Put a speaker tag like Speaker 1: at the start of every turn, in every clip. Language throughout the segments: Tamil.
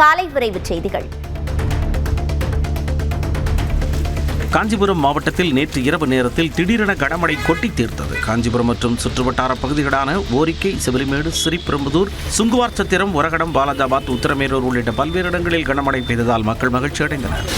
Speaker 1: காலை விரைவுச் செய்திகள்.
Speaker 2: காஞ்சிபுரம் மாவட்டத்தில் நேற்று இரவு நேரத்தில் திடீரென கனமழை கொட்டி தீர்த்தது. காஞ்சிபுரம் மற்றும் சுற்றுவட்டார பகுதிகளான ஓரிக்கை, சிவலிமேடு, ஸ்ரீபெரும்புதூர், சுங்குவார் சத்திரம், ஒரகடம், பாலாஜாபாத், உத்தரமேரூர் உள்ளிட்ட பல்வேறு இடங்களில் கனமழை பெய்ததால் மக்கள் மகிழ்ச்சி அடைந்தனர்.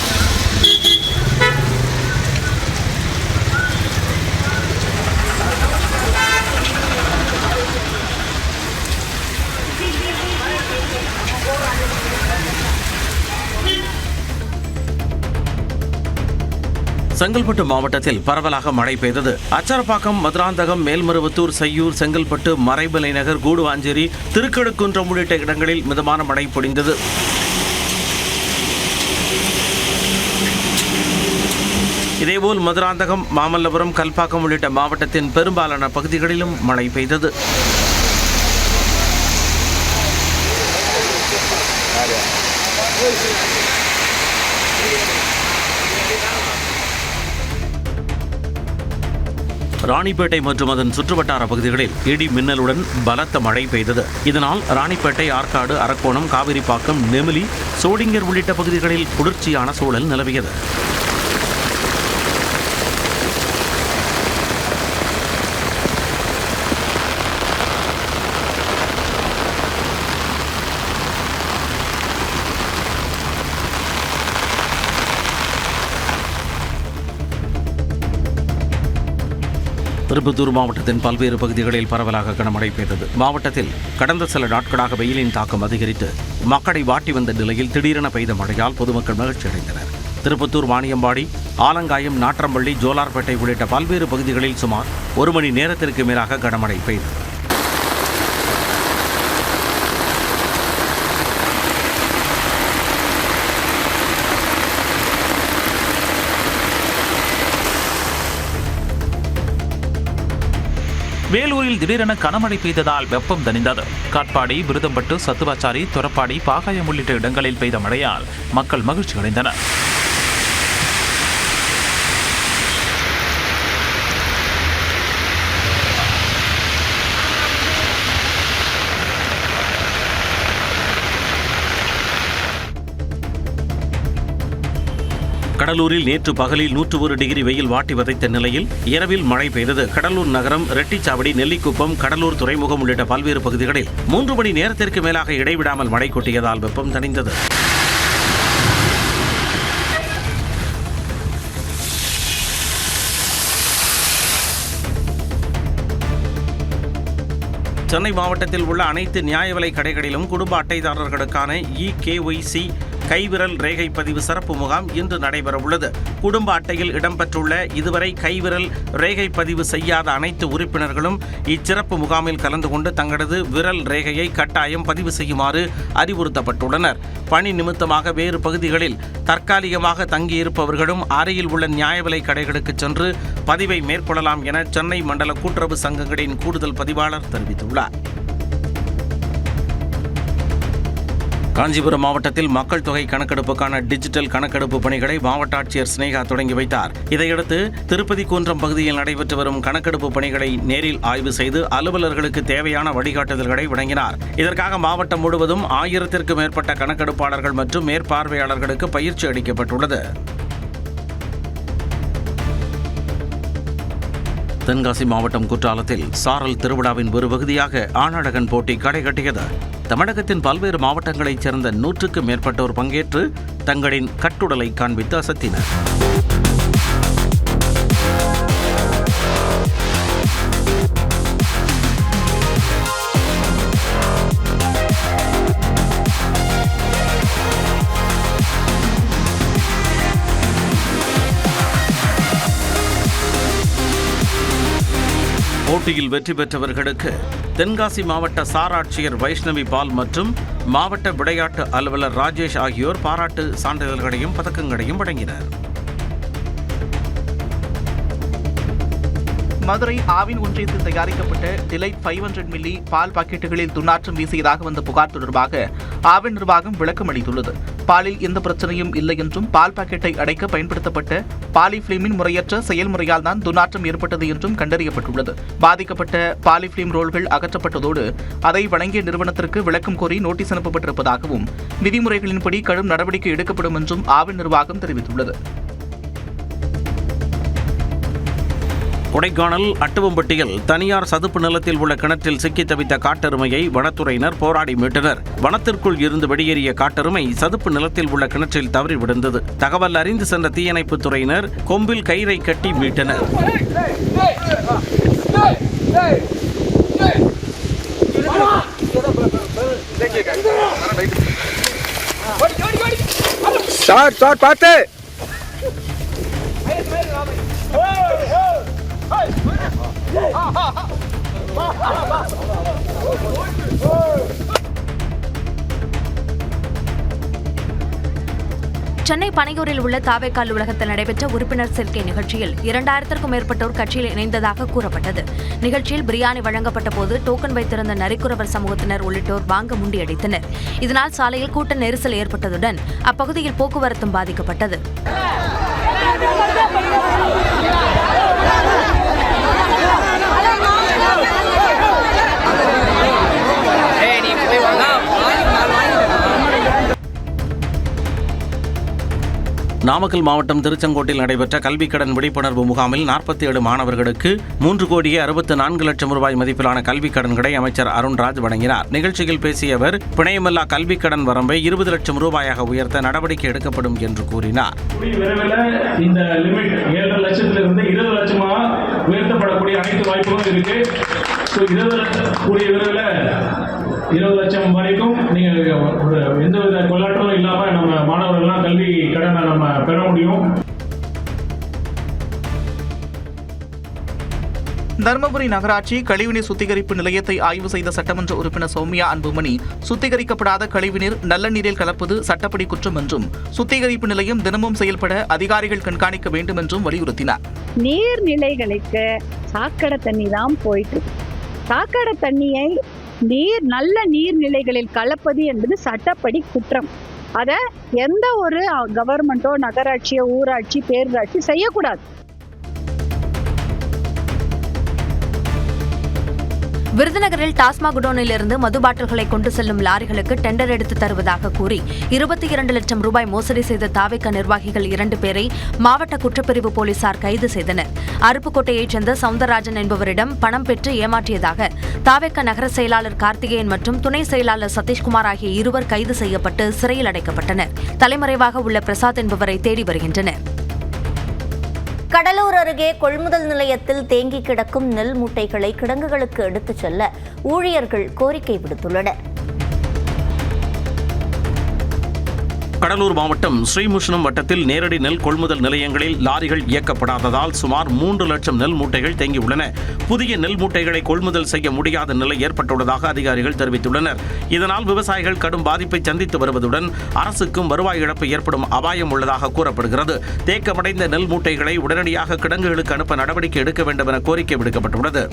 Speaker 2: செங்கல்பட்டு மாவட்டத்தில் பரவலாக மழை பெய்தது. அச்சரப்பாக்கம், மதுராந்தகம், மேல்மருவத்தூர், செய்யூர், செங்கல்பட்டு, மறைமலை நகர், கூடுவாஞ்சேரி, திருக்கழுக்குன்றம் உள்ளிட்ட இடங்களில் மிதமான மழை பொழிந்தது. இதேபோல் மதுராந்தகம், மாமல்லபுரம், கல்பாக்கம் உள்ளிட்ட மாவட்டத்தின் பெரும்பாலான பகுதிகளிலும் மழை பெய்தது. ராணிப்பேட்டை மற்றும் அதன் சுற்றுவட்டார பகுதிகளில் இடி மின்னலுடன் பலத்த மழை பெய்தது. இதனால் ராணிப்பேட்டை, ஆற்காடு, அரக்கோணம், காவிரிப்பாக்கம், நெமிலி, சோளிங்கர் உள்ளிட்ட பகுதிகளில் குளிர்ச்சியான சூழல் நிலவியது. திருப்பத்தூர் மாவட்டத்தின் பல்வேறு பகுதிகளில் பரவலாக கனமழை பெய்தது. மாவட்டத்தில் கடந்த சில நாட்களாக வெயிலின் தாக்கம் அதிகரித்து மக்களை வாட்டி வந்த நிலையில் திடீரென பெய்த மழையால் பொதுமக்கள் மகிழ்ச்சி அடைந்தனர். திருப்பத்தூர், வாணியம்பாடி, ஆலங்காயம், நாற்றம்பள்ளி, ஜோலார்பேட்டை உள்ளிட்ட பல்வேறு பகுதிகளில் சுமார் 1 மணி நேரத்திற்கு மேலாக கனமழை பெய்தது.
Speaker 3: வேலூரில் திடீரென கனமழை பெய்ததால் வெப்பம் தணிந்தது. காட்பாடி, விருதம்பட்டு, சத்துவாச்சாரி, துரப்பாடி, பாகாயம் உள்ளிட்ட இடங்களில் பெய்த மழையால் மக்கள் மகிழ்ச்சி அடைந்தனர்.
Speaker 2: கடலூரில் நேற்று பகலில் 101 டிகிரி வெயில் வாட்டி வதைத்த நிலையில் இரவில் மழை பெய்தது. கடலூர் நகரம், ரெட்டிச்சாவடி, நெல்லிக்குப்பம், கடலூர் துறைமுகம் உள்ளிட்ட பல்வேறு பகுதிகளில் 3 மணி நேரத்திற்கு மேலாக இடைவிடாமல் மழை கொட்டியதால் வெப்பம் தணிந்தது. சென்னை மாவட்டத்தில் உள்ள அனைத்து நியாய விலை கடைகளிலும் குடும்ப அட்டைதாரர்களுக்கான EKYC கைவிரல் ரேகை பதிவு சிறப்பு முகாம் இன்று நடைபெறவுள்ளது. குடும்ப அட்டையில் இடம்பெற்றுள்ள இதுவரை கைவிரல் ரேகை பதிவு செய்யாத அனைத்து உறுப்பினர்களும் இச்சிறப்பு முகாமில் கலந்து கொண்டு தங்களது விரல் ரேகையை கட்டாயம் பதிவு செய்யுமாறு அறிவுறுத்தப்பட்டுள்ளனர். பணி நிமித்தமாக வேறு பகுதிகளில் தற்காலிகமாக தங்கியிருப்பவர்களும் அருகில் உள்ள நியாய விலை கடைகளுக்கு சென்று பதிவை மேற்கொள்ளலாம் என சென்னை மண்டல கூட்டுறவு சங்கங்களின் கூடுதல் பதிவாளர் தெரிவித்துள்ளார். காஞ்சிபுரம் மாவட்டத்தில் மக்கள் தொகை கணக்கெடுப்புக்கான டிஜிட்டல் கணக்கெடுப்பு பணிகளை மாவட்ட ஆட்சியர் ஸ்னேகா தொடங்கி வைத்தார். இதையடுத்து திருப்பதி குன்றம் பகுதியில் நடைபெற்று வரும் கணக்கெடுப்பு பணிகளை நேரில் ஆய்வு செய்து அலுவலர்களுக்கு தேவையான வழிகாட்டுதல்களை வழங்கினார். இதற்காக மாவட்டம் முழுவதும் 1000த்திற்கும் மேற்பட்ட கணக்கெடுப்பாளர்கள் மற்றும் மேற்பார்வையாளர்களுக்கு பயிற்சி அளிக்கப்பட்டுள்ளது. தென்காசி மாவட்டம் குற்றாலத்தில் சாரல் திருவிழாவின் ஒரு பகுதியாக ஆணழகன் போட்டி களை கட்டியது. தமிழகத்தின் பல்வேறு மாவட்டங்களைச் சேர்ந்த 100க்கும் மேற்பட்டோர் பங்கேற்று தங்களின் கட்டுடலை காண்பித்து அசத்தினர். போட்டியில் வெற்றி பெற்றவர்களுக்கு தென்காசி மாவட்ட சார் ஆட்சியர் வைஷ்ணவி பால் மற்றும் மாவட்ட விளையாட்டு அலுவலர் ராஜேஷ் ஆகியோர் பாராட்டு சான்றிதழ்களையும் பதக்கங்களையும் வழங்கினர்.
Speaker 1: மதுரை ஆவின் ஒன்றியத்தில் தயாரிக்கப்பட்ட டிலைட் 500 மில்லி பால் பாக்கெட்டுகளில் துர்நாற்றம் வீசியதாக வந்த புகார் தொடர்பாக ஆவின் நிர்வாகம் விளக்கம் அளித்துள்ளது. பாலில் எந்த பிரச்சனையும் இல்லை என்றும் பால் பாக்கெட்டை அடைக்க பயன்படுத்தப்பட்ட பாலிஃபிலிமின் முறையற்ற செயல்முறையால் தான் துர்நாற்றம் ஏற்பட்டது என்றும் கண்டறியப்பட்டுள்ளது. பாதிக்கப்பட்ட பாலிஃபிலிம் ரோல்கள் அகற்றப்பட்டதோடு அதை வழங்கிய நிறுவனத்திற்கு விளக்கம் கோரி நோட்டீஸ் அனுப்பப்பட்டிருப்பதாகவும் விதிமுறைகளின்படி கடும் நடவடிக்கை எடுக்கப்படும் என்றும் ஆவின் நிர்வாகம் தெரிவித்துள்ளது.
Speaker 2: கொடைக்கானல் அட்டுவம்பட்டியில் தனியார் சதுப்பு நிலத்தில் உள்ள கிணற்றில் சிக்கித் தவித்த காட்டெருமையை வனத்துறையினர் போராடி மீட்டனர். வனத்திற்குள் இருந்து வெளியேறிய காட்டெருமை சதுப்பு நிலத்தில் உள்ள கிணற்றில் தவறி விழுந்தது. தகவல் அறிந்து சென்ற தீயணைப்புத் துறையினர் கொம்பில் கயிறை கட்டி மீட்டனர்.
Speaker 4: சென்னை பனையூரில் உள்ள தாவேகா அலுவலகத்தில் நடைபெற்ற உறுப்பினர் சேர்க்கை நிகழ்ச்சியில் 2000க்கும் மேற்பட்டோர் கட்சியில் இணைந்ததாக கூறப்பட்டது. நிகழ்ச்சியில் பிரியாணி வழங்கப்பட்ட போது டோக்கன் வைத்திருந்த நரிக்குறவர் சமூகத்தினர் உள்ளிட்டோர் வாங்க முண்டியடித்தனர். இதனால் சாலையில் கூட்ட நெரிசல் ஏற்பட்டதுடன் அப்பகுதியில் போக்குவரத்தும் பாதிக்கப்பட்டது.
Speaker 2: நாமக்கல் மாவட்டம் திருச்செங்கோட்டில் நடைபெற்ற கல்விக் கடன் விழிப்புணர்வு முகாமில் 47 மாணவர்களுக்கு 3,64,00,000 ரூபாய் மதிப்பிலான கல்விக் கடன்களை அமைச்சர் அருண்ராஜ் வழங்கினார். நிகழ்ச்சியில் பேசிய அவர் பிணையமில்லா கல்விக் கடன் வரம்பை 20 லட்சம் ரூபாயாக உயர்த்த நடவடிக்கை எடுக்கப்படும் என்று கூறினார்.
Speaker 5: இந்த லிமிட் 7 லட்சத்திலிருந்து 20 லட்சமாக உயர்த்தப்படக்கூடிய அனைத்து வாய்ப்புகளும் இருக்கு. 20 லட்சம் வரைக்கும் நீங்க எந்தவித கொள்ளாட்டமும் இல்லாம நம்ம மாணவர்கள்லாம் கல்வி கடனை நம்ம பெற முடியும்.
Speaker 1: தருமபுரி நகராட்சி கழிவுநீர் சுத்திகரிப்பு நிலையத்தை ஆய்வு செய்த சட்டமன்ற உறுப்பினர் சௌமியா அன்புமணி சுத்திகரிக்கப்படாத கழிவுநீர் நல்ல நீரில் கலப்பது சட்டப்படி குற்றம் என்றும் சுத்திகரிப்பு நிலையம் தினமும் செயல்பட அதிகாரிகள் கண்காணிக்க வேண்டும் என்றும் வலியுறுத்தினார்.
Speaker 6: நீர்நிலைகளுக்கு சாக்கடை தண்ணி தான் போயிட்டு சாக்கடை தண்ணியை நல்ல நீர்நிலைகளில் கலப்பது என்பது சட்டப்படி குற்றம். அதை எந்த ஒரு கவர்மெண்ட்டோ நகராட்சியோ ஊராட்சி பேரூராட்சி செய்யக்கூடாது.
Speaker 4: விருதுநகரில் டாஸ்மாக் குடோனிலிருந்து மது பாட்டில்களை கொண்டு செல்லும் லாரிகளுக்கு டெண்டர் எடுத்து தருவதாக கூறி 22 லட்சம் ரூபாய் மோசடி செய்த தாவேகா நிர்வாகிகள் 2 பேரை மாவட்ட குற்றப்பிரிவு போலீசார் கைது செய்தனர். அருப்புக்கோட்டையைச் சேர்ந்த சவுந்தரராஜன் என்பவரிடம் பணம் பெற்று ஏமாற்றியதாக தாவேகா நகர செயலாளர் கார்த்திகேயன் மற்றும் துணை செயலாளர் சதீஷ்குமார் ஆகிய இருவர் கைது செய்யப்பட்டு சிறையில் அடைக்கப்பட்டனர். தலைமறைவாக உள்ள பிரசாத் என்பவரை தேடி வருகின்றனர்.
Speaker 7: கடலூர் அருகே கொள்முதல் நிலையத்தில் தேங்கி கிடக்கும் நெல் மூட்டைகளை கிடங்குகளுக்கு எடுத்துச் செல்ல ஊழியர்கள் கோரிக்கை விடுத்துள்ளனர்.
Speaker 2: கடலூர் மாவட்டம் ஸ்ரீமுஷ்ணம் வட்டத்தில் நேரடி நெல் கொள்முதல் நிலையங்களில் லாரிகள் இயக்கப்படாததால் சுமார் 3 லட்சம் நெல் மூட்டைகள் தேங்கியுள்ளன. புதிய நெல் மூட்டைகளை கொள்முதல் செய்ய முடியாத நிலை ஏற்பட்டுள்ளதாக அதிகாரிகள் தெரிவித்துள்ளனர். இதனால் விவசாயிகள் கடும் பாதிப்பை சந்தித்து வருவதுடன் அரசுக்கும் வருவாய் இழப்பு ஏற்படும் அபாயம் உள்ளதாக கூறப்படுகிறது. தேக்கமடைந்த நெல் மூட்டைகளை உடனடியாக கிடங்குகளுக்கு அனுப்ப நடவடிக்கை எடுக்க வேண்டும் என கோரிக்கை விடுக்கப்பட்டுள்ளது.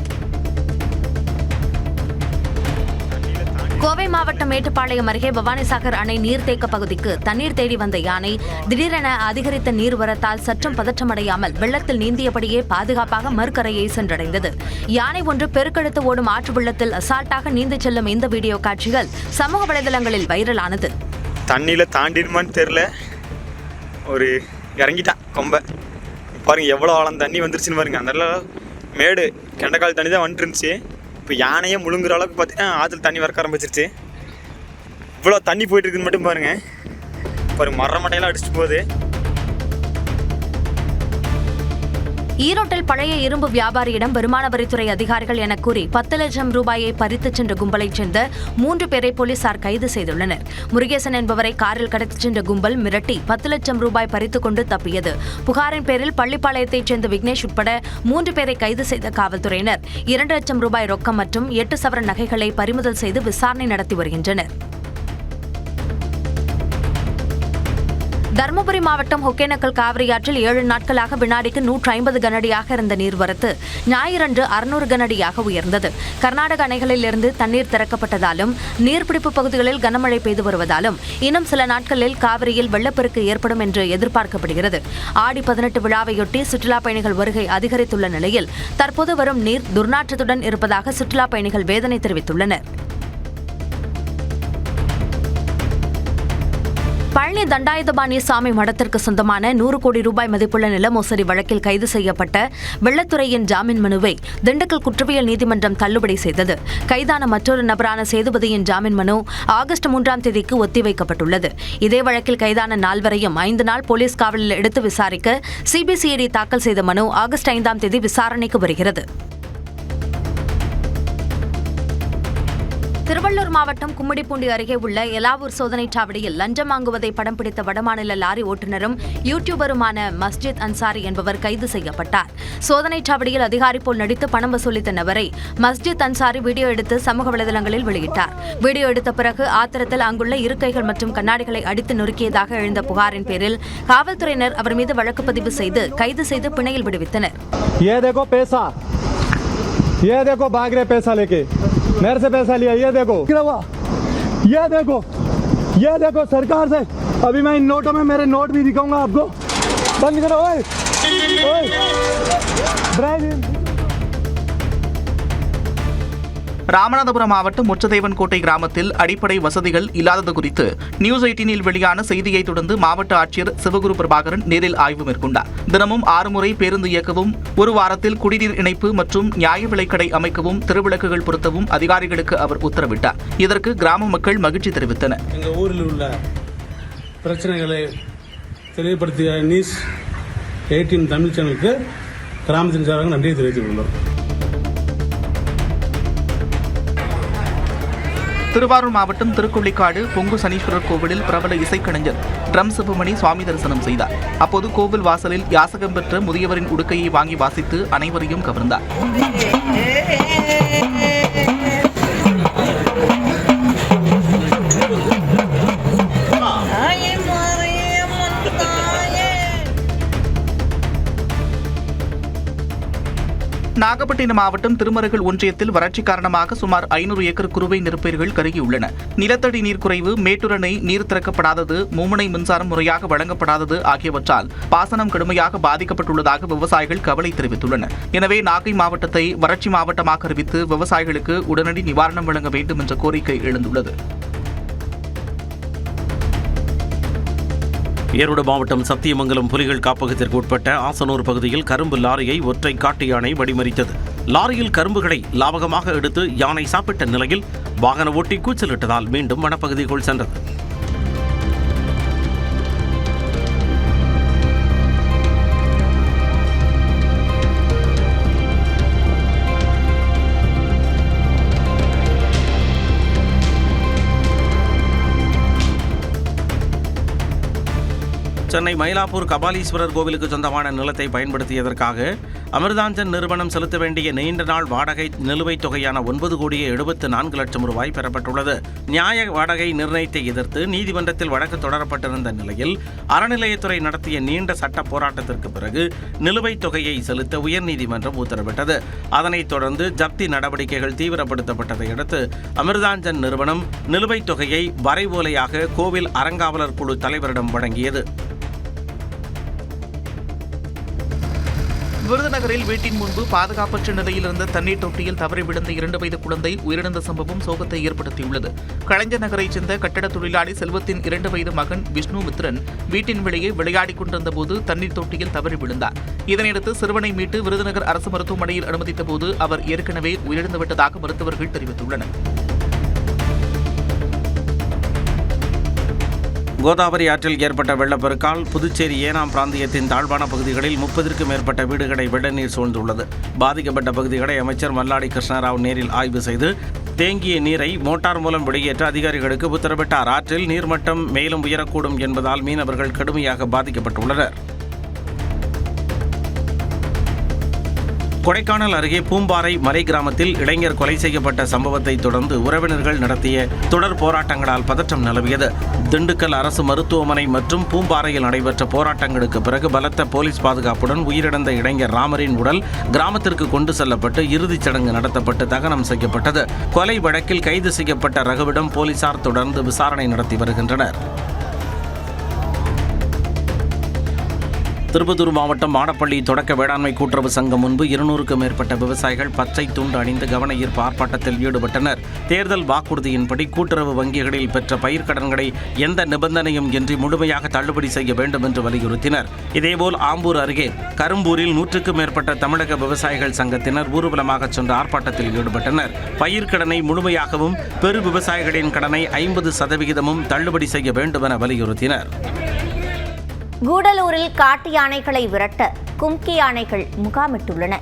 Speaker 4: கோவை மாவட்டம் மேட்டுப்பாளையம் அருகே பவானிசாகர் அணை நீர்த்தேக்க பகுதிக்கு தண்ணீர் தேடி வந்த யானை திடீரென அதிகரித்த நீர்வரத்தால் சற்றும் பதற்றமடையாமல் வெள்ளத்தில் நீந்தியபடியே பாதுகாப்பாக மறுகரையை சென்றடைந்தது. யானை ஒன்று பெருக்கெடுத்து ஓடும் ஆற்று வெள்ளத்தில் அசால்ட்டாக நீந்திச் செல்லும் இந்த வீடியோ காட்சிகள் சமூக வலைதளங்களில் வைரலானது.
Speaker 8: தண்ணியில தாண்டிடுமான்னு தெரியல, ஒரு இறங்கிட்டான் கொம்ப பாருங்க, எவ்வளோ ஆழம் தண்ணி வந்துருச்சுன்னு பாருங்க. அந்த மேடு கெண்டக்கால் தண்ணி தான் வந்துட்டு இருந்துச்சு. இப்போ யானையே முழுங்குற அளவுக்கு பார்த்தீங்கன்னா ஆற்றுல தண்ணி வரக்க ஆரம்பிச்சிருச்சு. இவ்வளோ தண்ணி போயிட்டு இருக்குன்னு மட்டும் பாருங்க. மர மட்டையெல்லாம் அடிச்சுட்டு போகுது.
Speaker 4: ஈரோட்டில் பழைய இரும்பு வியாபாரியிடம் வருமான வரித்துறை அதிகாரிகள் என கூறி 10 லட்சம் ரூபாயை பறித்துச் சென்ற கும்பலைச் சேர்ந்த 3 பேரை போலீசார் கைது செய்துள்ளனர். முருகேசன் என்பவரை காரில் கடத்திச் சென்ற கும்பல் மிரட்டி 10 லட்சம் ரூபாய் பறித்துக் கொண்டு தப்பியது. புகாரின் பேரில் பள்ளிப்பாளையத்தைச் சேர்ந்த விக்னேஷ் உட்பட 3 பேரை கைது செய்த காவல்துறையினர் 2 லட்சம் ரூபாய் ரொக்கம் மற்றும் 8 சவரன் நகைகளை பறிமுதல் செய்து விசாரணை நடத்தி வருகின்றனர். தருமபுரி மாவட்டம் ஒகேனக்கல் காவிரி ஆற்றில் 7 நாட்களாக வினாடிக்கு 150 கனஅடியாக இருந்த நீர்வரத்து ஞாயிறன்று 600 கனஅடியாக உயர்ந்தது. கர்நாடக அணைகளிலிருந்து தண்ணீர் திறக்கப்பட்டதாலும் நீர்பிடிப்பு பகுதிகளில் கனமழை பெய்து வருவதாலும் இன்னும் சில நாட்களில் காவிரியில் வெள்ளப்பெருக்கு ஏற்படும் என்று எதிர்பார்க்கப்படுகிறது. ஆடி 18 விழாவையொட்டி சுற்றுலா பயணிகள் வருகை அதிகரித்துள்ள நிலையில் தற்போது வரும் நீர் துர்நாற்றத்துடன் இருப்பதாக சுற்றுலா பயணிகள் வேதனை தெரிவித்துள்ளனர். பழனி தண்டாயுதபாணி சாமி மடத்திற்கு சொந்தமான 100 கோடி ரூபாய் மதிப்புள்ள நில மோசடி வழக்கில் கைது செய்யப்பட்ட வெள்ளத்துறையின் ஜாமீன் மனுவை திண்டுக்கல் குற்றவியல் நீதிமன்றம் தள்ளுபடி செய்தது. கைதான மற்றொரு நபரான சேதுபதியின் ஜாமீன் மனு ஆகஸ்ட் 3ஆம் தேதிக்கு ஒத்திவைக்கப்பட்டுள்ளது. இதே வழக்கில் கைதான 4 வரையும் 5 நாள் போலீஸ் காவலில் எடுத்து விசாரிக்க சிபிசிஐடி தாக்கல் செய்த மனு ஆகஸ்ட் 5ஆம் தேதி விசாரணைக்கு வருகிறது. திருவள்ளூர் மாவட்டம் கும்மிடிப்பூண்டி அருகே உள்ள எலாவூர் சோதனைச் சாவடியில் லஞ்சம் வாங்குவதை படம் பிடித்த வடமாநில லாரி ஓட்டுநரும் யூடியூபருமான மஸ்ஜித் அன்சாரி என்பவர் கைது செய்யப்பட்டார். சோதனைச் சாவடியில் அதிகாரி போல் நடித்து பணம் வசூலித்த நபரை மஸ்ஜித் அன்சாரி வீடியோ எடுத்து சமூக வலைதளங்களில் வெளியிட்டார். வீடியோ எடுத்த பிறகு ஆத்திரத்தில் அங்குள்ள இருக்கைகள் மற்றும் கண்ணாடிகளை அடித்து நொறுக்கியதாக எழுந்த புகாரின் பேரில் காவல்துறையினர் அவர் மீது வழக்கு பதிவு செய்து கைது செய்து பிணையில் விடுவித்தனர்.
Speaker 9: मेरे से पैसा लिया, ये देखो सरकार से। अभी मैं इन नोटों में मेरे नोट भी दिखाऊंगा आपको। बंद करो ओए
Speaker 1: ராமநாதபுரம் மாவட்டம் முச்சதேவன் கோட்டை கிராமத்தில் அடிப்படை வசதிகள் இல்லாதது குறித்து நியூஸ் 18இல் வெளியான செய்தியை தொடர்ந்து மாவட்ட ஆட்சியர் சிவகுரு பிரபாகரன் நேரில் ஆய்வு மேற்கொண்டார். தினமும் 6 முறை பேருந்து இயக்கவும், ஒரு வாரத்தில் குடிநீர் இணைப்பு மற்றும் நியாய விலைக்கடை அமைக்கவும், திருவிளக்குகள் பொருத்தவும் அதிகாரிகளுக்கு அவர் உத்தரவிட்டார். இதற்கு கிராம மக்கள் மகிழ்ச்சி தெரிவித்தனர்.
Speaker 10: எங்கள் ஊரில் உள்ள பிரச்சனைகளை தெளிவுபடுத்திய நியூஸ் 18 தமிழ் சேனலுக்கு கிராமத்தின் சார்பாக நன்றியை தெரிவித்துக் கொள்கிறோம்.
Speaker 1: திருவாரூர் மாவட்டம் திருக்கொள்ளிக்காடு பொங்கு சனீஸ்வரர் கோவிலில் பிரபல இசைக்கலைஞர் ட்ரம் சுப்புமணி சுவாமி தரிசனம் செய்தார். அப்போது கோவில் வாசலில் யாசகம் பெற்ற முதியவரின் உடுக்கையை வாங்கி வாசித்து அனைவரையும் கவர்ந்தார். நாகப்பட்டினம் மாவட்டம் திருமருகல் ஒன்றியத்தில் வறட்சி காரணமாக சுமார் 500 ஏக்கர் குறுவை நெற்பயிர்கள் கருகியுள்ளன. நிலத்தடி நீர் குறைவு, மேட்டூர் அணை நீர் திறக்கப்படாதது, மும்முனை மின்சாரம் முறையாக வழங்கப்படாதது ஆகியவற்றால் பாசனம் கடுமையாக பாதிக்கப்பட்டுள்ளதாக விவசாயிகள் கவலை தெரிவித்துள்ளனர். எனவே நாகை மாவட்டத்தை வறட்சி மாவட்டமாக அறிவித்து விவசாயிகளுக்கு உடனடி நிவாரணம் வழங்க வேண்டும் என்ற கோரிக்கை எழுந்துள்ளது.
Speaker 2: ஈரோடு மாவட்டம் சத்தியமங்கலம் புலிகள் காப்பகத்திற்கு உட்பட்ட ஆசனூர் பகுதியில் கரும்பு லாரியை ஒற்றை காட்டு யானை வழிமறித்தது. லாரியில் கரும்புகளை லாபகமாக எடுத்து யானை சாப்பிட்ட நிலையில் வாகன ஓட்டி கூச்சலிட்டதால் மீண்டும் வனப்பகுதிக்குள் சென்றது. சென்னை மயிலாப்பூர் கபாலீஸ்வரர் கோவிலுக்கு சொந்தமான நிலத்தை பயன்படுத்தியதற்காக அமிர்தாஞ்சன் நிறுவனம் செலுத்த வேண்டிய நீண்ட நாள் வாடகை நிலுவைத் தொகையான 9,74,00,000 ரூபாய் பெறப்பட்டுள்ளது. நியாய வாடகை நிர்ணயத்தை எதிர்த்து நீதிமன்றத்தில் வழக்கு தொடரப்பட்டிருந்த நிலையில் அறநிலையத்துறை நடத்திய நீண்ட சட்ட போராட்டத்திற்கு பிறகு நிலுவைத் தொகையை செலுத்த உயர்நீதிமன்றம் உத்தரவிட்டது. அதனைத் தொடர்ந்து ஜப்தி நடவடிக்கைகள் தீவிரப்படுத்தப்பட்டதை அடுத்து அமிர்தாஞ்சன் நிறுவனம் நிலுவைத் தொகையை வரைவோலையாக கோவில் அறங்காவலர் குழு தலைவரிடம் வழங்கியது.
Speaker 1: விருதுநகரில் வீட்டின் முன்பு பாதுகாப்பற்ற நிலையில் இருந்த தண்ணீர் தொட்டியில் தவறி விழுந்த 2 வயது குழந்தை உயிரிழந்த சம்பவம் சோகத்தை ஏற்படுத்தியுள்ளது. கலைஞர் நகரைச் சேர்ந்த கட்டட தொழிலாளி செல்வத்தின் 2 வயது மகன் விஷ்ணு மித்ரன் வீட்டின் வெளியே விளையாடிக் கொண்டிருந்த போது தண்ணீர் தொட்டியில் தவறி விழுந்தார். இதனையடுத்து சிறுவனை மீட்டு விருதுநகர் அரசு மருத்துவமனையில் அனுமதித்த போது அவர் ஏற்கனவே உயிரிழந்துவிட்டதாக மருத்துவர்கள் தெரிவித்துள்ளனர்.
Speaker 2: கோதாவரி ஆற்றில் ஏற்பட்ட வெள்ளப்பெருக்கால் புதுச்சேரி ஏனாம் பிராந்தியத்தின் தாழ்வான பகுதிகளில் 30க்கும் மேற்பட்ட வீடுகளை வெள்ளநீர் சூழ்ந்துள்ளது. பாதிக்கப்பட்ட பகுதிகளை அமைச்சர் மல்லாடி கிருஷ்ணராவ் நேரில் ஆய்வு செய்து தேங்கிய நீரை மோட்டார் மூலம் வெளியேற்ற அதிகாரிகளுக்கு உத்தரவிட்டார். ஆற்றில் நீர்மட்டம் மேலும் உயரக்கூடும் என்பதால் மீனவர்கள் கடுமையாக பாதிக்கப்பட்டுள்ளனர். கொடைக்கானல் அருகே பூம்பாறை மலை கிராமத்தில் இளைஞர் கொலை செய்யப்பட்ட சம்பவத்தை தொடர்ந்து உறவினர்கள் நடத்திய தொடர் போராட்டங்களால் பதற்றம் நிலவியது. திண்டுக்கல் அரசு மருத்துவமனை மற்றும் பூம்பாறையில் நடைபெற்ற போராட்டங்களுக்கு பிறகு பலத்த போலீஸ் பாதுகாப்புடன் உயிரிழந்த இளைஞர் ராமரின் உடல் கிராமத்திற்கு கொண்டு செல்லப்பட்டு இறுதிச் சடங்கு நடத்தப்பட்டு தகனம் செய்யப்பட்டது. கொலை வழக்கில் கைது செய்யப்பட்ட ரகுவிடம் போலீசார் தொடர்ந்து விசாரணை நடத்தி வருகின்றனர். திருப்பத்தூர் மாவட்டம் மாடப்பள்ளி தொடக்க வேளாண்மை கூட்டுறவு சங்கம் முன்பு 200க்கும் மேற்பட்ட விவசாயிகள் பச்சை துண்டு அணிந்து கவன ஈர்ப்பு ஆர்ப்பாட்டத்தில் ஈடுபட்டனர். தேர்தல் வாக்குறுதியின்படி கூட்டுறவு வங்கிகளில் பெற்ற பயிர்க்கடன்களை எந்த நிபந்தனையும் இன்றி முழுமையாக தள்ளுபடி செய்ய வேண்டும் என்று வலியுறுத்தினர். இதேபோல் ஆம்பூர் அருகே கரும்பூரில் 100க்கும் மேற்பட்ட தமிழக விவசாயிகள் சங்கத்தினர் ஊர்வலமாக சென்று ஆர்ப்பாட்டத்தில் ஈடுபட்டனர். பயிர்க்கடனை முழுமையாகவும் பெரு விவசாயிகளின் கடனை 50% தள்ளுபடி செய்ய வேண்டும் என வலியுறுத்தினர்.
Speaker 7: கூடலூரில் காட்டு யானைகளை விரட்ட கும்கி யானைகள் முகாமிட்டுள்ளன.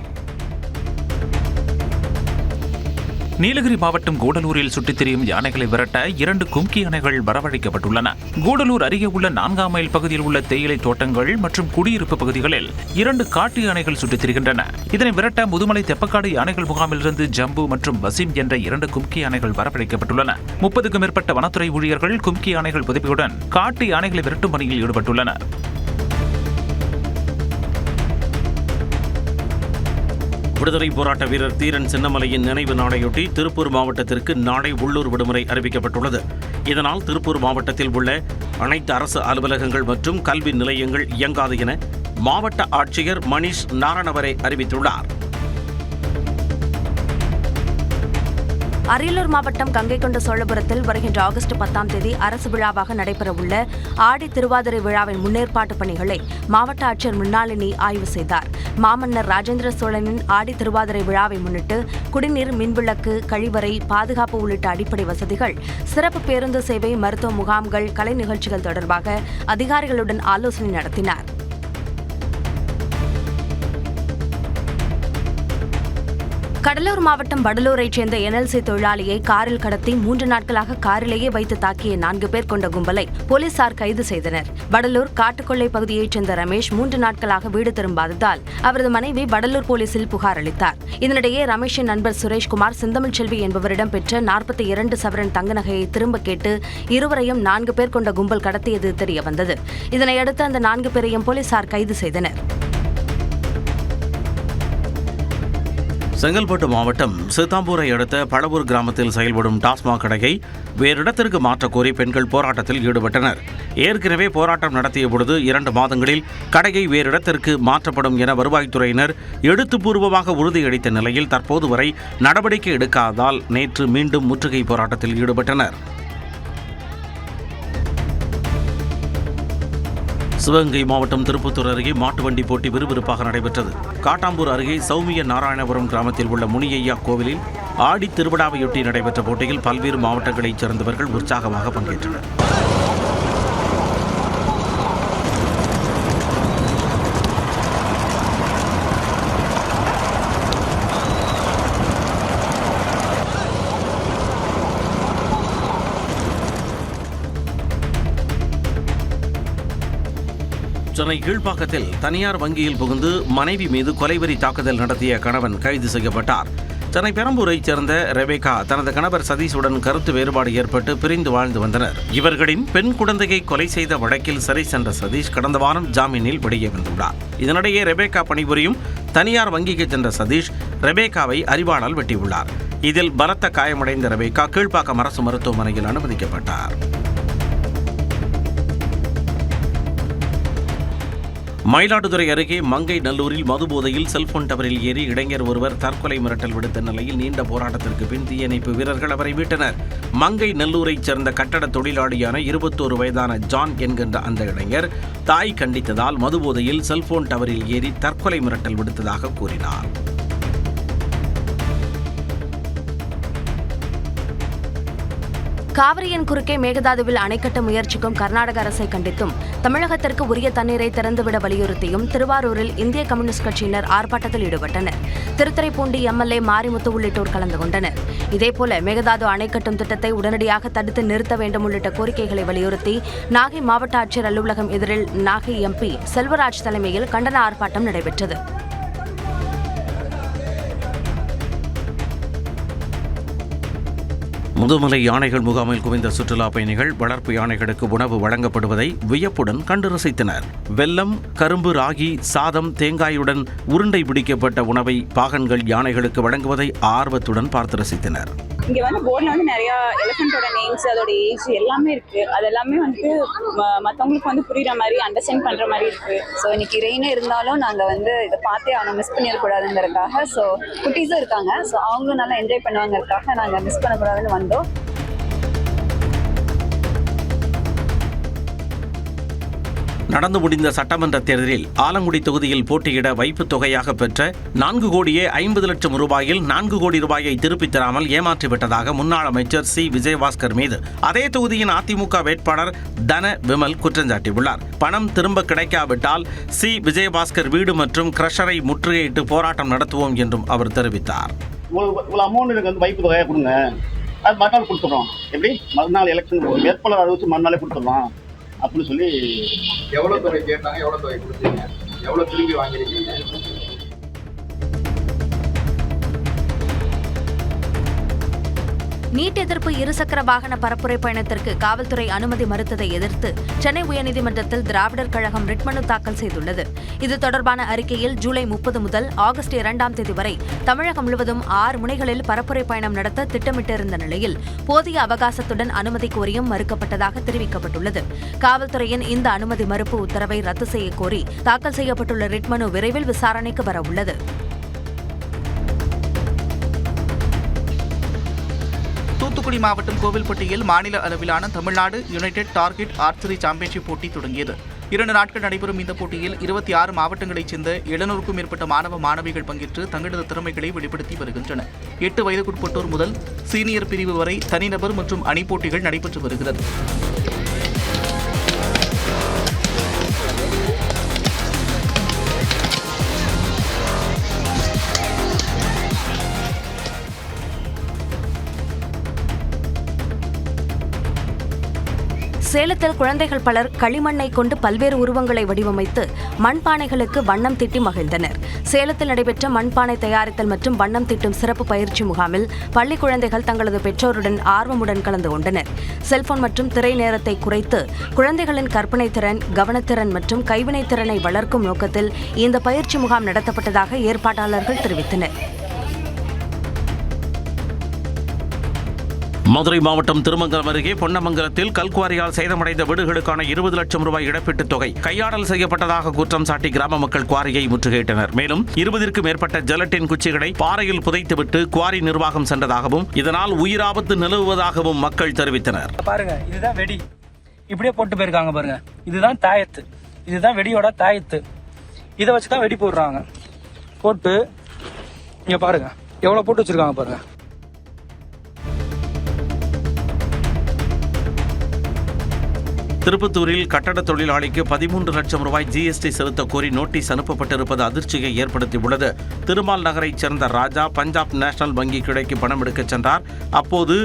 Speaker 3: நீலகிரி மாவட்டம் கூடலூரில் சுற்றித் திரியும் யானைகளை விரட்ட 2 கும்கி யானைகள் வரவழைக்கப்பட்டுள்ளன. கூடலூர் அருகே உள்ள 4ஆம் மைல் பகுதியில் உள்ள தேயிலை தோட்டங்கள் மற்றும் குடியிருப்பு பகுதிகளில் 2 காட்டு யானைகள் சுற்றித் திரிகின்றன. இதனை விரட்ட முதுமலை தெப்பக்காடு யானைகள் முகாமிலிருந்து ஜம்பு மற்றும் வசீம் என்ற 2 கும்கி யானைகள் வரவழைக்கப்பட்டுள்ளன. 30க்கும் மேற்பட்ட வனத்துறை ஊழியர்கள் கும்கி யானைகள் உதவியுடன் காட்டு யானைகளை விரட்டும் பணியில் ஈடுபட்டுள்ளனர்.
Speaker 2: விடுதலை போராட்ட வீரர் தீரன் சின்னமலையின் நினைவு நாளையொட்டி திருப்பூர் மாவட்டத்திற்கு நாளை உள்ளூர் விடுமுறை அறிவிக்கப்பட்டுள்ளது. இதனால் திருப்பூர் மாவட்டத்தில் உள்ள அனைத்து அரசு அலுவலகங்கள் மற்றும் கல்வி நிலையங்கள் இயங்காது என மாவட்ட ஆட்சியர் மணிஷ் நாரணவரே அறிவித்துள்ளார்.
Speaker 4: அரியலூர் மாவட்டம் கங்கைகொண்ட சோழபுரத்தில் வருகின்ற ஆகஸ்ட் 10ஆம் தேதி அரசு விழாவாக நடைபெறவுள்ள ஆடி திருவாதிரை விழாவின் முன்னேற்பாட்டு பணிகளை மாவட்ட ஆட்சியர் மிருணாளினி ஆய்வு செய்தார். மாமன்னர் ராஜேந்திர சோழனின் ஆடி திருவாதிரை விழாவை முன்னிட்டு குடிநீர், மின்விளக்கு, கழிவறை, பாதுகாப்பு உள்ளிட்ட அடிப்படை வசதிகள், சிறப்பு பேருந்து சேவை, மருத்துவ முகாம்கள், கலை நிகழ்ச்சிகள் தொடர்பாக அதிகாரிகளுடன் ஆலோசனை நடத்தினார். கடலூர் மாவட்டம் வடலூரைச் சேர்ந்த NLC தொழிலாளியை காரில் கடத்தி 3 நாட்களாக காரிலேயே வைத்து தாக்கிய 4 பேர் கொண்ட கும்பலை போலீசார் கைது செய்தனர். வடலூர் காட்டுக்கொள்ளை பகுதியைச் சேர்ந்த ரமேஷ் 3 நாட்களாக வீடு திரும்பாததால் அவரது மனைவி வடலூர் போலீசில் புகார் அளித்தார். இதனிடையே ரமேஷின் நண்பர் சுரேஷ்குமார் சிந்தமிழ் செல்வி என்பவரிடம் பெற்ற 42 சவரன் தங்க நகையை திரும்ப கேட்டு இருவரையும் 4 பேர் கொண்ட கும்பல் கடத்தியது தெரியவந்தது. இதனையடுத்து அந்த 4 பேரையும் போலீசார் கைது செய்தனர்.
Speaker 2: செங்கல்பட்டு மாவட்டம் சீத்தாம்பூரை அடுத்த பழவூர் கிராமத்தில் செயல்படும் டாஸ்மாக் கடையை வேறு இடத்திற்கு மாற்றக்கோரி பெண்கள் போராட்டத்தில் ஈடுபட்டனர். ஏற்கனவே போராட்டம் நடத்திய பொழுது 2 மாதங்களில் கடையை வேறு இடத்திற்கு மாற்றப்படும் என வருவாய்த்துறையினர் எழுத்துப்பூர்வமாக உறுதியளித்த நிலையில் தற்போது வரை நடவடிக்கை எடுக்காததால் நேற்று மீண்டும் முற்றுகை போராட்டத்தில் ஈடுபட்டனர். சிவகங்கை மாவட்டம் திருப்பத்தூர் அருகே மாட்டு வண்டி போட்டி விறுவிறுப்பாக நடைபெற்றது. காட்டாம்பூர் அருகே சௌமிய நாராயணபுரம் கிராமத்தில் உள்ள முனியையா கோவிலில் ஆடி திருவிழாவையொட்டி நடைபெற்ற போட்டியில் பல்வேறு மாவட்டங்களைச் சேர்ந்தவர்கள் உற்சாகமாக பங்கேற்றனர். சென்னை கீழ்ப்பாக்கத்தில் தனியார் வங்கியில் புகுந்து மனைவி மீது கொலைவெறி தாக்குதல் நடத்திய கணவன் கைது செய்யப்பட்டார். சென்னை பெரம்பூரைச் சேர்ந்த ரெபேக்கா தனது கணவர் சதீஷுடன் கருத்து வேறுபாடு ஏற்பட்டு பிரிந்து வாழ்ந்து வந்தனர். இவர்களின் பெண் குழந்தையை கொலை செய்த வழக்கில் சிறை சென்ற சதீஷ் கடந்த வாரம் ஜாமீனில் வெளியே வந்துள்ளார். இதனிடையே ரெபேக்கா பணிபுரியும் தனியார் வங்கிக்கு சென்ற சதீஷ் ரெபேக்காவை அரிவாளால் வெட்டியுள்ளார். இதில் பலத்த காயமடைந்த ரெபேக்கா கீழ்ப்பாக்கம் அரசு மருத்துவமனையில் அனுமதிக்கப்பட்டார். மயிலாடுதுறை அருகே மங்கை நல்லூரில் மதுபோதையில் செல்போன் டவரில் ஏறி இளைஞர் ஒருவர் தற்கொலை மிரட்டல் விடுத்த நிலையில் நீண்ட போராட்டத்திற்கு பின் தீயணைப்பு வீரர்கள் அவரை மீட்டனர். மங்கை நல்லூரைச் சேர்ந்த கட்டட தொழிலாளியான 21 வயதான ஜான் என்கின்ற அந்த இளைஞர் தாய் கண்டித்ததால் மதுபோதையில் செல்போன் டவரில் ஏறி தற்கொலை மிரட்டல் விடுத்ததாக கூறினார்.
Speaker 4: காவிரியின் குறுக்கே மேகதாதுவில் அணை கட்ட முயற்சிக்கும் கர்நாடக அரசை கண்டித்தும் தமிழகத்திற்கு உரிய தண்ணீரை திறந்துவிட வலியுறுத்தியும் திருவாரூரில் இந்திய கம்யூனிஸ்ட் கட்சியினர் ஆர்ப்பாட்டத்தில் ஈடுபட்டனர். திருத்துறைப்பூண்டி MLA மாரிமுத்து உள்ளிட்டோர் கலந்து கொண்டனர். இதேபோல மேகதாது அணை கட்டும் திட்டத்தை உடனடியாக தடுத்து நிறுத்த வேண்டும் உள்ளிட்ட கோரிக்கைகளை வலியுறுத்தி நாகை மாவட்ட ஆட்சியர் அலுவலகம் எதிரில் நாகை MP செல்வராஜ் தலைமையில் கண்டன ஆர்ப்பாட்டம் நடைபெற்றது.
Speaker 2: முதுமலை யானைகள் முகாமில் குவிந்த சுற்றுலா பயணிகள் வளர்ப்பு யானைகளுக்கு உணவு வழங்கப்படுவதை வியப்புடன் கண்டு ரசித்தனர். வெல்லம், கரும்பு, ராகி, சாதம், தேங்காயுடன் உருண்டை பிடிக்கப்பட்ட உணவை பாகன்கள் யானைகளுக்கு வழங்குவதை ஆர்வத்துடன் பார்த்து ரசித்தனர்.
Speaker 11: இங்கே வந்து போர்டில் வந்து நிறையா எலிஃபெண்ட்டோட நேம்ஸ், அதோட ஏஜ் எல்லாமே இருக்குது. அது எல்லாமே வந்து மற்றவங்களுக்கு வந்து புரிகிற மாதிரி, அண்டர்ஸ்டாண்ட் பண்ணுற மாதிரி இருக்குது. ஸோ இன்னைக்கு ரெயினே இருந்தாலும் நாங்கள் வந்து இதை பார்த்தே அவனை மிஸ் பண்ணிடக்கூடாதுங்கிறதுக்காக, ஸோ குட்டீஸும் இருக்காங்க, ஸோ அவங்களும் நல்லா என்ஜாய் பண்ணுவாங்கிறதுக்காக நாங்கள் மிஸ் பண்ணக்கூடாதுன்னு வந்தோம்.
Speaker 2: நடந்து முடிந்த சட்டமன்ற தேர்தலில் ஆலங்குடி தொகுதியில் போட்டியிட வைப்புத் தொகையாக பெற்ற 4,50,00,000 ரூபாயில் 4 கோடி ரூபாயை திருப்பித் தராமல் ஏமாற்றிவிட்டதாக முன்னாள் அமைச்சர் சி. விஜயபாஸ்கர் மீது அதே தொகுதியின் அதிமுக வேட்பாளர் தன விமல் குற்றம் சாட்டியுள்ளார். பணம் திரும்ப கிடைக்காவிட்டால் சி. விஜயபாஸ்கர் வீடு மற்றும் கிரஷரை முற்றுகையிட்டு போராட்டம் நடத்துவோம் என்றும் அவர் தெரிவித்தார்.
Speaker 12: அமௌண்ட் எனக்கு வந்து வைப்பு தொகையாக கொடுங்க, அது மறுநாள் கொடுத்துட்றோம். எப்படி மறுநாள் எலெக்ஷன் வேட்பாளர் அதை வச்சு மறுநாளே கொடுத்துட்றோம் அப்படின்னு சொல்லி.
Speaker 13: எவ்வளோ தொகை கேட்டாங்க, எவ்வளோ தொகை கொடுத்தீங்க, எவ்வளோ திரும்பி வாங்கியிருக்கீங்க?
Speaker 4: நீட் எதிர்ப்பு இருசக்கர வாகன பரப்புரை பயணத்திற்கு காவல்துறை அனுமதி மறுத்ததை எதிர்த்து சென்னை உயர்நீதிமன்றத்தில் திராவிடர் கழகம் ரிட் மனு தாக்கல் செய்துள்ளது. இது தொடர்பான அறிக்கையில் ஜூலை 30 முதல் ஆகஸ்ட் 2ஆம் தேதி வரை தமிழகம் முழுவதும் 6 முனைகளில் பரப்புரை பயணம் நடத்த திட்டமிட்டிருந்த நிலையில் போதிய அவகாசத்துடன் அனுமதி கோரியும் மறுக்கப்பட்டதாக தெரிவிக்கப்பட்டுள்ளது. காவல்துறையின் இந்த அனுமதி மறுப்பு உத்தரவை ரத்து செய்ய கோரி தாக்கல் செய்யப்பட்டுள்ள ரிட் மனு விரைவில் விசாரணைக்கு வரவுள்ளது.
Speaker 1: தூத்துக்குடி மாவட்டம் கோவில்பட்டியில் மாநில அளவிலான Tamil Nadu United target archery championship போட்டி தொடங்கியது. 2 நாட்கள் நடைபெறும் இந்த போட்டியில் 26 மாவட்டங்களைச் சேர்ந்த 700க்கும் மேற்பட்ட மாணவ மாணவிகள் பங்கேற்று தங்களது திறமைகளை வெளிப்படுத்தி வருகின்றனர். 8 வயதுக்குட்பட்டோர் முதல் சீனியர் பிரிவு வரை தனிநபர் மற்றும் அணி போட்டிகள் நடைபெற்று வருகிறது.
Speaker 4: சேலத்தில் குழந்தைகள் பலர் களிமண்ணை கொண்டு பல்வேறு உருவங்களை வடிவமைத்து மண்பானைகளுக்கு வண்ணம் தீட்டி மகிழ்ந்தனர். சேலத்தில் நடைபெற்ற மண்பானை தயாரித்தல் மற்றும் வண்ணம் தீட்டும் சிறப்பு பயிற்சி முகாமில் பள்ளி குழந்தைகள் தங்களது பெற்றோருடன் ஆர்வமுடன் கலந்து கொண்டனர். செல்போன் மற்றும் திரை நேரத்தை குறைத்து குழந்தைகளின் கற்பனை திறன், கவனத்திறன் மற்றும் கைவினைத் திறனை வளர்க்கும் நோக்கத்தில் இந்த பயிற்சி முகாம் நடத்தப்பட்டதாக ஏற்பாட்டாளர்கள் தெரிவித்தனர்.
Speaker 2: மதுரை மாவட்டம் திருமங்கலம் அருகே பொன்னமங்கலத்தில் கல்குவாரியால் சேதமடைந்த வீடுகளுக்கான 20 லட்சம் ரூபாய் இழப்பீட்டுத் தொகை கையாடல் செய்யப்பட்டதாக குற்றம் சாட்டி கிராம மக்கள் குவாரியை முற்றுகையிட்டனர். மேலும் 20க்கும் மேற்பட்ட ஜெலட்டின் குச்சிகளை பாறையில் புதைத்துவிட்டு குவாரி நிர்வாகம் சென்றதாகவும் இதனால் உயிராபத்து நிலவுவதாகவும் மக்கள் தெரிவித்தனர்.
Speaker 14: பாருங்க, இதுதான் வெடி, இப்படியே போட்டு போயிருக்காங்க பாருங்க. இதுதான் தாயத்து, இதுதான் வெடியோட தாயத்து. இதை வச்சுதான் வெடி போடுறாங்க. போட்டு இங்க பாருங்க எவ்வளவு போட்டு வச்சிருக்காங்க பாருங்க.
Speaker 2: திருப்பத்தூரில் கட்டட தொழிலாளிக்கு 13 லட்சம் ரூபாய் ஜிஎஸ்டி செலுத்த கோரி நோட்டீஸ் அனுப்பப்பட்டிருப்பது அதிர்ச்சியை ஏற்படுத்தியுள்ளது. திருமால் நகரைச் சேர்ந்த ராஜா பஞ்சாப் நேஷனல் வங்கி கிளைக்கு பணம் எடுக்கச் சென்றார். அப்போது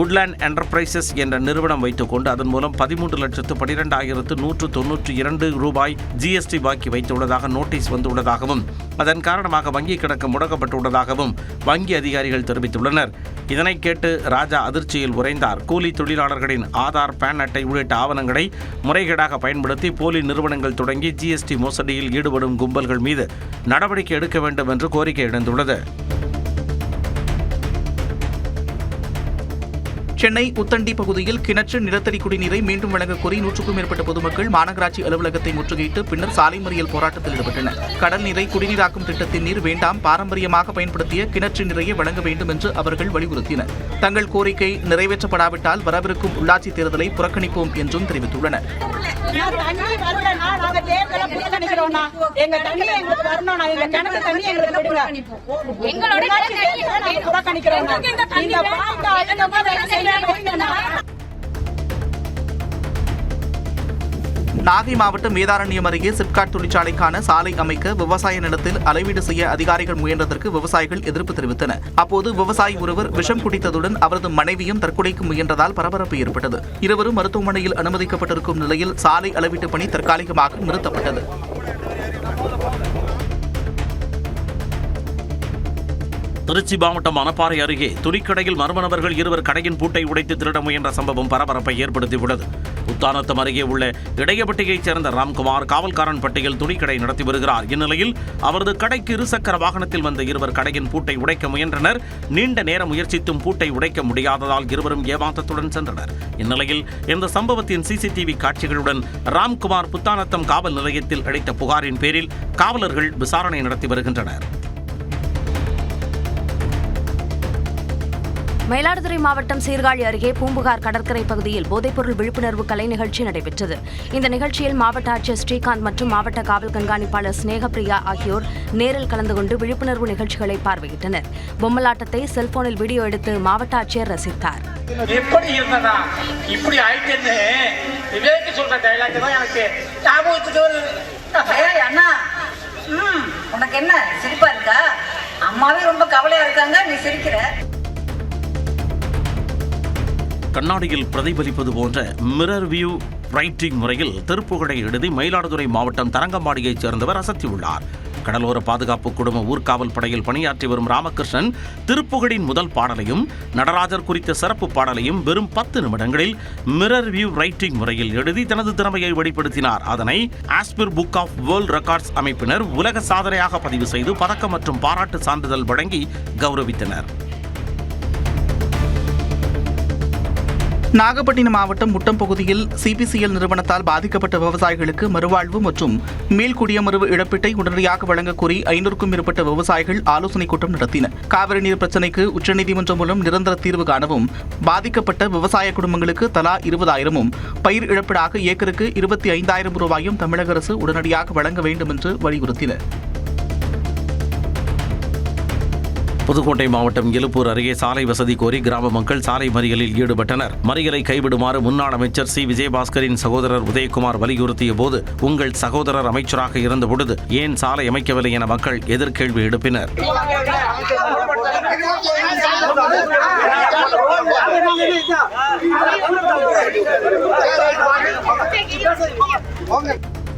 Speaker 2: உட்லேண்ட் என்டர்பிரைசஸ் என்ற நிறுவனம் வைத்துக் கொண்டு அதன் மூலம் 13,12,192 ரூபாய் ஜிஎஸ்டி பாக்கி வைத்துள்ளதாக நோட்டீஸ் வந்துள்ளதாகவும் அதன் காரணமாக வங்கி கணக்கு முடக்கப்பட்டுள்ளதாகவும் வங்கி அதிகாரிகள் தெரிவித்துள்ளனர். இதனை கேட்டு ராஜா அதிர்ச்சியில் உறைந்தார். கூலி தொழிலாளர்களின் ஆதார், பேன் அட்டை உள்ளிட்ட ஆவணங்களை முறைகேடாக பயன்படுத்தி போலி நிறுவனங்கள் தொடங்கி ஜிஎஸ்டி மோசடியில் ஈடுபடும் கும்பல்கள் மீது நடவடிக்கை எடுக்க வேண்டும் என்று கோரிக்கை எழுந்துள்ளது.
Speaker 1: சென்னை உத்தண்டி பகுதியில் கிணற்று நிலத்தடி குடிநீரை மீண்டும் வழங்க கோரி 100க்கும் மேற்பட்ட பொதுமக்கள் மாநகராட்சி அலுவலகத்தை முற்றுகையிட்டு பின்னர் சாலை மறியல் போராட்டத்தில் ஈடுபட்டனர். கடல் நீரை குடிநீராக்கும் திட்டத்தின் நீர் வேண்டாம், பாரம்பரியமாக பயன்படுத்திய கிணற்று நீரையே வழங்க வேண்டும் என்று அவர்கள் வலியுறுத்தினர். தங்கள் கோரிக்கை நிறைவேற்றப்படாவிட்டால் வரவிருக்கும் உள்ளாட்சி தேர்தலை புறக்கணிப்போம் என்றும் தெரிவித்துள்ளனர். நாகை மாவட்டம் வேதாரண்யம் அருகே சிப்காட் தொழிற்சாலைக்கான சாலை அமைக்க விவசாய நிலத்தில் அளவீடு செய்ய அதிகாரிகள் முயன்றதற்கு விவசாயிகள் எதிர்ப்பு தெரிவித்தனர். அப்போது விவசாயி ஒருவர் விஷம் குடித்ததுடன் அவரது மனைவியும் தற்கொலைக்கு முயன்றதால் பரபரப்பு ஏற்பட்டது. இருவரும் மருத்துவமனையில் அனுமதிக்கப்பட்டிருக்கும் நிலையில் சாலை அளவீட்டு பணி தற்காலிகமாக நிறுத்தப்பட்டது.
Speaker 2: திருச்சி மாவட்டம் மணப்பாறை அருகே துணிக்கடையில் மர்ம நபர்கள் இருவர் கடையின் பூட்டை உடைத்து திருட முயன்ற சம்பவம் பரபரப்பை ஏற்படுத்தியுள்ளது. புத்தானத்தம் அருகே உள்ள இடையப்பட்டியைச் சேர்ந்த ராம்குமார் காவல்காரன் பட்டியில் துணிக்கடை நடத்தி வருகிறார். இந்நிலையில் அவரது கடைக்கு இருசக்கர வாகனத்தில் வந்த இருவர் கடையின் பூட்டை உடைக்க முயன்றனர். நீண்ட நேரம் முயற்சித்தும் பூட்டை உடைக்க முடியாததால் இருவரும் ஏமாற்றத்துடன் சென்றனர். இந்நிலையில் இந்த சம்பவத்தின் சிசிடிவி காட்சிகளுடன் ராம்குமார் புத்தானத்தம் காவல் நிலையத்தில் அளித்த புகாரின் பேரில் காவலர்கள் விசாரணை நடத்தி வருகின்றனர்.
Speaker 4: மயிலாடுதுறை மாவட்டம் சீர்காழி அருகே பூம்புகார் கடற்கரை பகுதியில் போதைப்பொருள் விழிப்புணர்வு கலை நிகழ்ச்சி நடைபெற்றது. இந்த நிகழ்ச்சியில் மாவட்ட ஆட்சியர் ஸ்ரீகாந்த் மற்றும் மாவட்ட காவல் கண்காணிப்பாளர் ஸ்னேகப்பிரியா ஆகியோர் நேரில் கலந்து கொண்டு விழிப்புணர்வு நிகழ்ச்சிகளை பார்வையிட்டனர். பொம்மலாட்டத்தை செல்போனில் வீடியோ எடுத்து மாவட்ட ஆட்சியர் ரசித்தார்.
Speaker 15: எப்படி இருந்ததா இப்படி ஆயிட்டுன்னு விவேக் சொல்ற டைலாக் தான் எனக்கு ஞாபகத்துக்கு வருது.
Speaker 16: அண்ணா உனக்கு என்ன சிரிப்பா இருக்கா? அம்மாவே ரொம்ப கவலையா இருக்காங்க, நீ சிரிக்கிற.
Speaker 2: கண்ணாடியில் பிரதிபலிப்பது போன்ற மிரர் வியூ ரைட்டிங் முறையில் திருப்புகழை எழுதி மயிலாடுதுறை மாவட்டம் தரங்கம்பாடியைச் சேர்ந்தவர் அசத்தியுள்ளார். கடலோர பாதுகாப்பு குழும ஊர்காவல் படையில் பணியாற்றி வரும் ராமகிருஷ்ணன் திருப்புகழின் முதல் பாடலையும் நடராஜர் குறித்த சிறப்பு பாடலையும் வெறும் 10 நிமிடங்களில் மிரர் வியூ ரைட்டிங் முறையில் எழுதி தனது திறமையை வெளிப்படுத்தினார். அதனை ஆஸ்பிர் புக் ஆஃப் வேர்ல்ட் ரெக்கார்ட்ஸ் அமைப்பினர் உலக சாதனையாக பதிவு செய்து பதக்கம் மற்றும் பாராட்டு சான்றிதழ் வழங்கி கௌரவித்தனர்.
Speaker 1: நாகப்பட்டினம் மாவட்டம் முட்டம் பகுதியில் சிபிசிஎல் நிறுவனத்தால் பாதிக்கப்பட்ட விவசாயிகளுக்கு மறுவாழ்வு மற்றும் மீள்குடியமர்வு இழப்பீட்டை உடனடியாக வழங்கக் கோரி 500க்கும் மேற்பட்ட விவசாயிகள் ஆலோசனைக் கூட்டம் நடத்தினர். காவிரி நீர் பிரச்சினைக்கு உச்சநீதிமன்றம் மூலம் நிரந்தர தீர்வு காணவும், பாதிக்கப்பட்ட விவசாய குடும்பங்களுக்கு தலா 20,000ம், பயிர் இழப்பீடாக ஏக்கருக்கு 25,000 ரூபாயும் தமிழக அரசு உடனடியாக வழங்க வேண்டும் என்று வலியுறுத்தினர்.
Speaker 2: புதுக்கோட்டை மாவட்டம் எழுப்பூர் அருகே சாலை வசதி கோரி கிராம மக்கள் சாலை மறியலில் ஈடுபட்டனர். மறியலை கைவிடுமாறு முன்னாள் அமைச்சர் சி விஜயபாஸ்கரின் சகோதரர் உதயகுமார் வலியுறுத்திய போது, உங்கள் சகோதரர் அமைச்சராக இருந்த பொழுது ஏன் சாலை அமைக்கவில்லை என மக்கள் எதிர்கேள்வி எழுப்பினர்.